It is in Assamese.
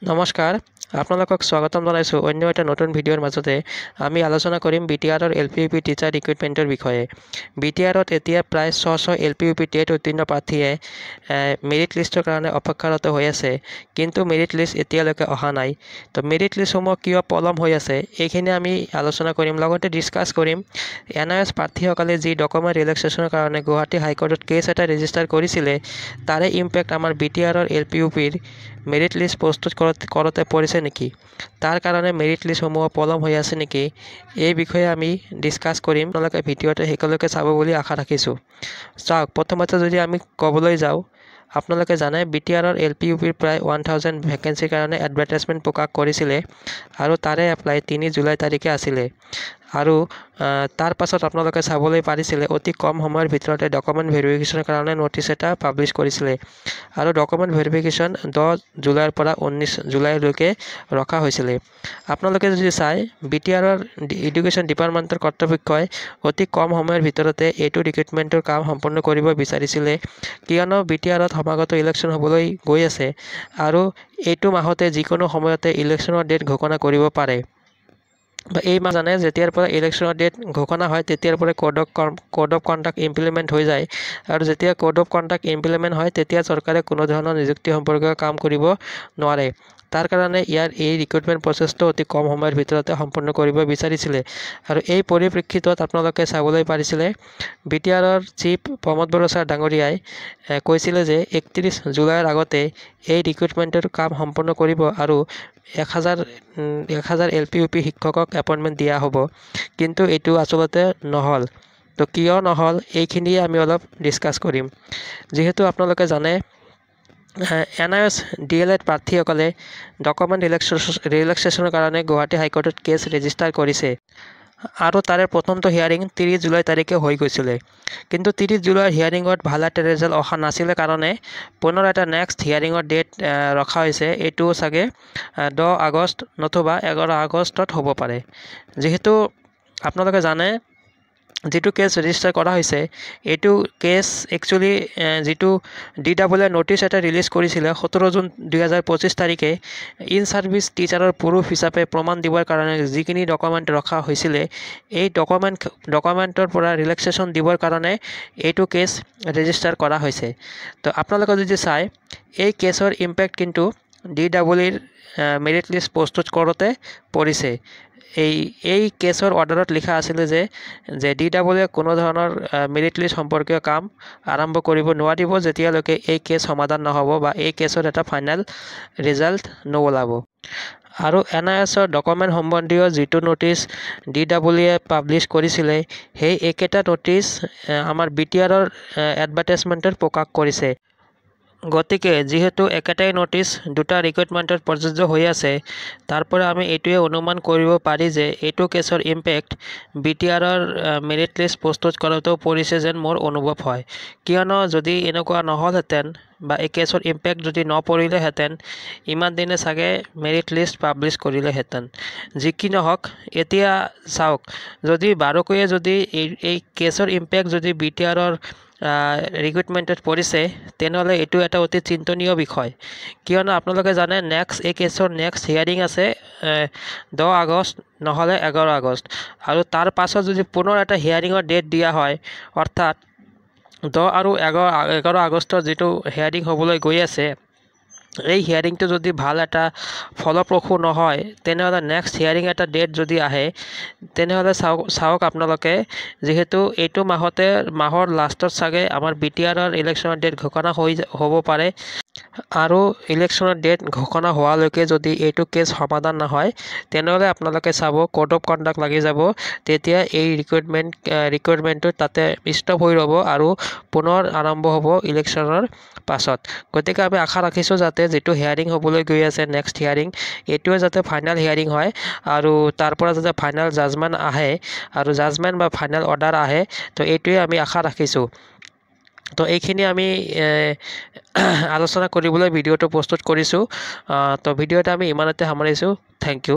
নমস্কাৰ আপোনালোকক স্বাগতম জনাইছোঁ অন্য এটা নতুন ভিডিঅ'ৰ মাজতে আমি আলোচনা কৰিম বিটিআৰৰ এলপিইউপি টিচাৰ ৰিক্ৰুটমেণ্টৰ বিষয়ে। বিটিআৰত এতিয়া প্ৰায় 600 এলপিইউপি টেট উত্তীৰ্ণ প্ৰাৰ্থীয়ে মেৰিট লিষ্টৰ কাৰণে অপেক্ষাৰত হৈ আছে, কিন্তু মেৰিট লিষ্ট এতিয়ালৈকে অহা নাই। তো মেৰিট লিষ্টসমূহ কিয় পলম হৈ আছে এইখিনি আমি আলোচনা কৰিম, লগতে ডিছকাছ কৰিম NIOS প্ৰাৰ্থীসকলে যি ডকুমেণ্ট ৰিলেক্সেশ্যনৰ কাৰণে গুৱাহাটী হাইকোৰ্টত কেছ এটা ৰেজিষ্টাৰ কৰিছিলে তাৰে ইম্পেক্ট আমাৰ বিটিআৰৰ এলপিইউপিৰ মেৰিট লিষ্ট প্ৰস্তুত কৰোঁতে পৰিছে নেকি, তাৰ কাৰণে মেৰিট লিষ্টসমূহ পলম হৈ আছে নেকি, এই বিষয়ে আমি ডিছকাছ কৰিম। আপোনালোকে ভিডিঅ'টো শেষলৈকে চাব বুলি আশা ৰাখিছোঁ। চাওক, প্ৰথমতে যদি আমি ক'বলৈ যাওঁ, আপোনালোকে জানে বিটিআৰৰ এলপিইউপিৰ প্ৰায় 1000 ভেকেঞ্চিৰ কাৰণে এডভাৰটাইজমেণ্ট প্ৰকাশ কৰিছিলে আৰু তাৰে এপ্লাই 3 জুলাই তাৰিখে আছিলে। আৰু তাৰ পাছত আপোনালোকে চাবলৈ পাৰিছিলে অতি কম সময়ৰ ভিতৰতে ডকুমেণ্ট ভেৰিফিকেশ্যনৰ কাৰণে ন'টিছ এটা পাব্লিছ কৰিছিলে আৰু ডকুমেণ্ট ভেৰিফিকেশ্যন 10 জুলাইৰ পৰা 19 জুলাইলৈকে ৰখা হৈছিলে। আপোনালোকে যদি চাই, বিটিআৰৰ এডুকেশ্যন ডিপাৰ্টমেণ্টৰ কৰ্তৃপক্ষই অতি কম সময়ৰ ভিতৰতে এইটো ৰিক্ৰুটমেণ্টৰ কাম সম্পূৰ্ণ কৰিব বিচাৰিছিলে, কিয়নো বিটিআৰত সমাগত ইলেকশ্যন হ'বলৈ গৈ আছে আৰু এইটো মাহতে যিকোনো সময়তে ইলেকশ্যনৰ ডেট ঘোষণা কৰিব পাৰে। এই মাহ জানে যেতিয়াৰ পৰা ইলেকশ্যনৰ ডেট ঘোষণা হয় তেতিয়াৰ পৰা কোড অফ কণ্ডাক্ট ইমপ্লিমেণ্ট হৈ যায়, আৰু যেতিয়া কোড অফ কণ্ডাক্ট ইমপ্লিমেণ্ট হয় তেতিয়া চৰকাৰে কোনো ধৰণৰ নিযুক্তি সম্পৰ্কীয় কাম কৰিব নোৱাৰে। তাৰ কাৰণে এই ৰিক্ৰুটমেণ্ট প্ৰচেছটো অতি কম সময়ৰ ভিতৰতে সম্পূৰ্ণ কৰিব বিচাৰিছিলে। আৰু এই পৰিপ্ৰেক্ষিতত আপোনালোকে চাবলৈ পাৰিছিলে বিটিআৰৰ চিফ প্ৰমোদ বড়ো ছাৰ ডাঙৰীয়াই কৈছিলে যে 31 জুলাইৰ আগতে এই ৰিক্ৰুটমেণ্টৰ কাম সম্পূৰ্ণ কৰিব আৰু 1000 এলপিইউপি শিক্ষকক এপইণ্টমেণ্ট দিয়া হ'ব, কিন্তু এইটো আচলতে নহ'ল। তো কিয় নহ'ল এইখিনিয়ে আমি অলপ ডিছকাছ কৰিম। যিহেতু আপোনালোকে জানে NIOS DLED প্ৰাৰ্থীসকলে ডকুমেণ্ট ৰিলেক্সেশ্যনৰ কাৰণে গুৱাহাটী হাইকোৰ্টত কেছ ৰেজিষ্টাৰ কৰিছে আৰু তাৰে প্ৰথমটো হিয়াৰিং 30 জুলাই তাৰিখে হৈ গৈছিলে। কিন্তু 30 জুলাইৰ হিয়াৰিঙত ভাল এটা ৰিজাল্ট অহা নাছিলে কাৰণে পুনৰ এটা নেক্সট হিয়াৰিঙৰ ডেট ৰখা হৈছে। এইটো চাগে 10 আগষ্ট নতুবা 11 আগষ্টত হ'ব পাৰে। যিহেতু আপোনালোকে জানে যিটো কেছ ৰেজিষ্টাৰ কৰা হৈছে এইটো কেছ একচুৱেলি যিটো DWE ন'টিছ এটা ৰিলিজ কৰিছিলে 17 জুন 2025 তাৰিখে ইন ছাৰ্ভিচ টিচাৰৰ প্ৰুফ হিচাপে প্ৰমাণ দিবৰ কাৰণে যিখিনি ডকুমেণ্ট ৰখা হৈছিলে, এই ডকুমেণ্টৰ পৰা ৰিলেক্সেশ্যন দিবৰ কাৰণে এইটো কেছ ৰেজিষ্টাৰ কৰা হৈছে। তো আপোনালোকে যদি চাই, এই কেছৰ ইম্পেক্ট কিন্তু DWEৰ মেৰিট লিষ্ট প্ৰস্তুত কৰোঁতে পৰিছে। এই কেছৰ অৰ্ডাৰত লিখা আছিলে যে DWE কোনো ধৰণৰ মেৰিট লিষ্ট সম্পৰ্কীয় কাম আৰম্ভ কৰিব নোৱাৰিব যেতিয়ালৈকে এই কেছ সমাধান নহ'ব বা এই কেছৰ এটা ফাইনেল ৰিজাল্ট নোলাব। আৰু NIOSৰ ডকুমেণ্ট সম্বন্ধীয় যিটো ন'টিছ DWE পাব্লিছ কৰিছিলে সেই একেটা ন'টিছ আমাৰ বিটিআৰৰ এডভাৰটাইজমেণ্টত প্ৰকাশ কৰিছে। গতিকে যিহেতু একেটাই ন'টিছ দুটা ৰিক্ৰুটমেণ্টত প্ৰযোজ্য হৈ আছে, তাৰ পৰা আমি এইটোৱে অনুমান কৰিব পাৰি যে এইটো কেছৰ ইম্পেক্ট বিটিআৰৰ মেৰিট লিষ্ট প্ৰস্তুত কৰোঁতেও পৰিছে যেন মোৰ অনুভৱ হয়। কিয়নো যদি এনেকুৱা নহ'লহেঁতেন বা এই কেছৰ ইম্পেক্ট যদি নপৰিলেহেঁতেন ইমান দিনে চাগে মেৰিট লিষ্ট পাব্লিছ কৰিলেহেঁতেন। যি কি নহওক, এতিয়া চাওক, যদি বাৰুকৈয়ে যদি এই কেছৰ ইম্পেক্ট যদি বিটিআৰৰ ৰিক্ৰুটমেণ্টত পৰিছে তেনেহ'লে এইটো এটা অতি চিন্তনীয় বিষয়। কিয়নো আপোনালোকে জানে এই কেছৰ নেক্সট হিয়াৰিং আছে 10 আগষ্ট নহ'লে 11 আগষ্ট, আৰু তাৰ পাছত যদি পুনৰ এটা হিয়াৰিঙৰ ডেট দিয়া হয়, অৰ্থাৎ 10 আৰু 11 আগষ্টত যিটো হিয়াৰিং হ'বলৈ গৈ আছে, এই হিয়াৰিংটো যদি ভাল এটা ফলপ্ৰসূ নহয় তেনেহ'লে নেক্সট হিয়াৰিং এটা ডেট যদি আহে তেনেহ'লে চাওক আপোনালোকে, যিহেতু এইটো মাহৰ লাষ্টত চাগে আমাৰ বিটিআৰৰ ইলেকশ্যনৰ ডেট ঘোষণা হ'ব পাৰে, আৰু ইলেকশ্যনৰ ডেট ঘোষণা হোৱালৈকে যদি এইটো কেছ সমাধান নহয় তেনেহ'লে আপোনালোকে চাব কোড অফ কণ্ডাক্ট লাগি যাব, তেতিয়া এই ৰিক্ৰুটমেণ্টটো তাতে ষ্টপ হৈ ৰ'ব আৰু পুনৰ আৰম্ভ হ'ব ইলেকশ্যনৰ পাছত। গতিকে আমি আশা ৰাখিছোঁ যাতে যিটো হিয়াৰিং হ'বলৈ গৈ আছে নেক্সট হিয়াৰিং, এইটোৱে যাতে ফাইনেল হিয়াৰিং হয় আৰু তাৰ পৰা যাতে ফাইনেল জাজমেণ্ট আহে আৰু জাজমেণ্ট বা ফাইনেল অৰ্ডাৰ আহে, তো এইটোৱে আমি আশা ৰাখিছোঁ। তো এইখিনি আমি আলোচনা কৰিবলৈ ভিডিঅ'টো প্ৰস্তুত কৰিছোঁ। তো ভিডিঅ'টো আমি ইমানতে সামৰিছোঁ। Thank U.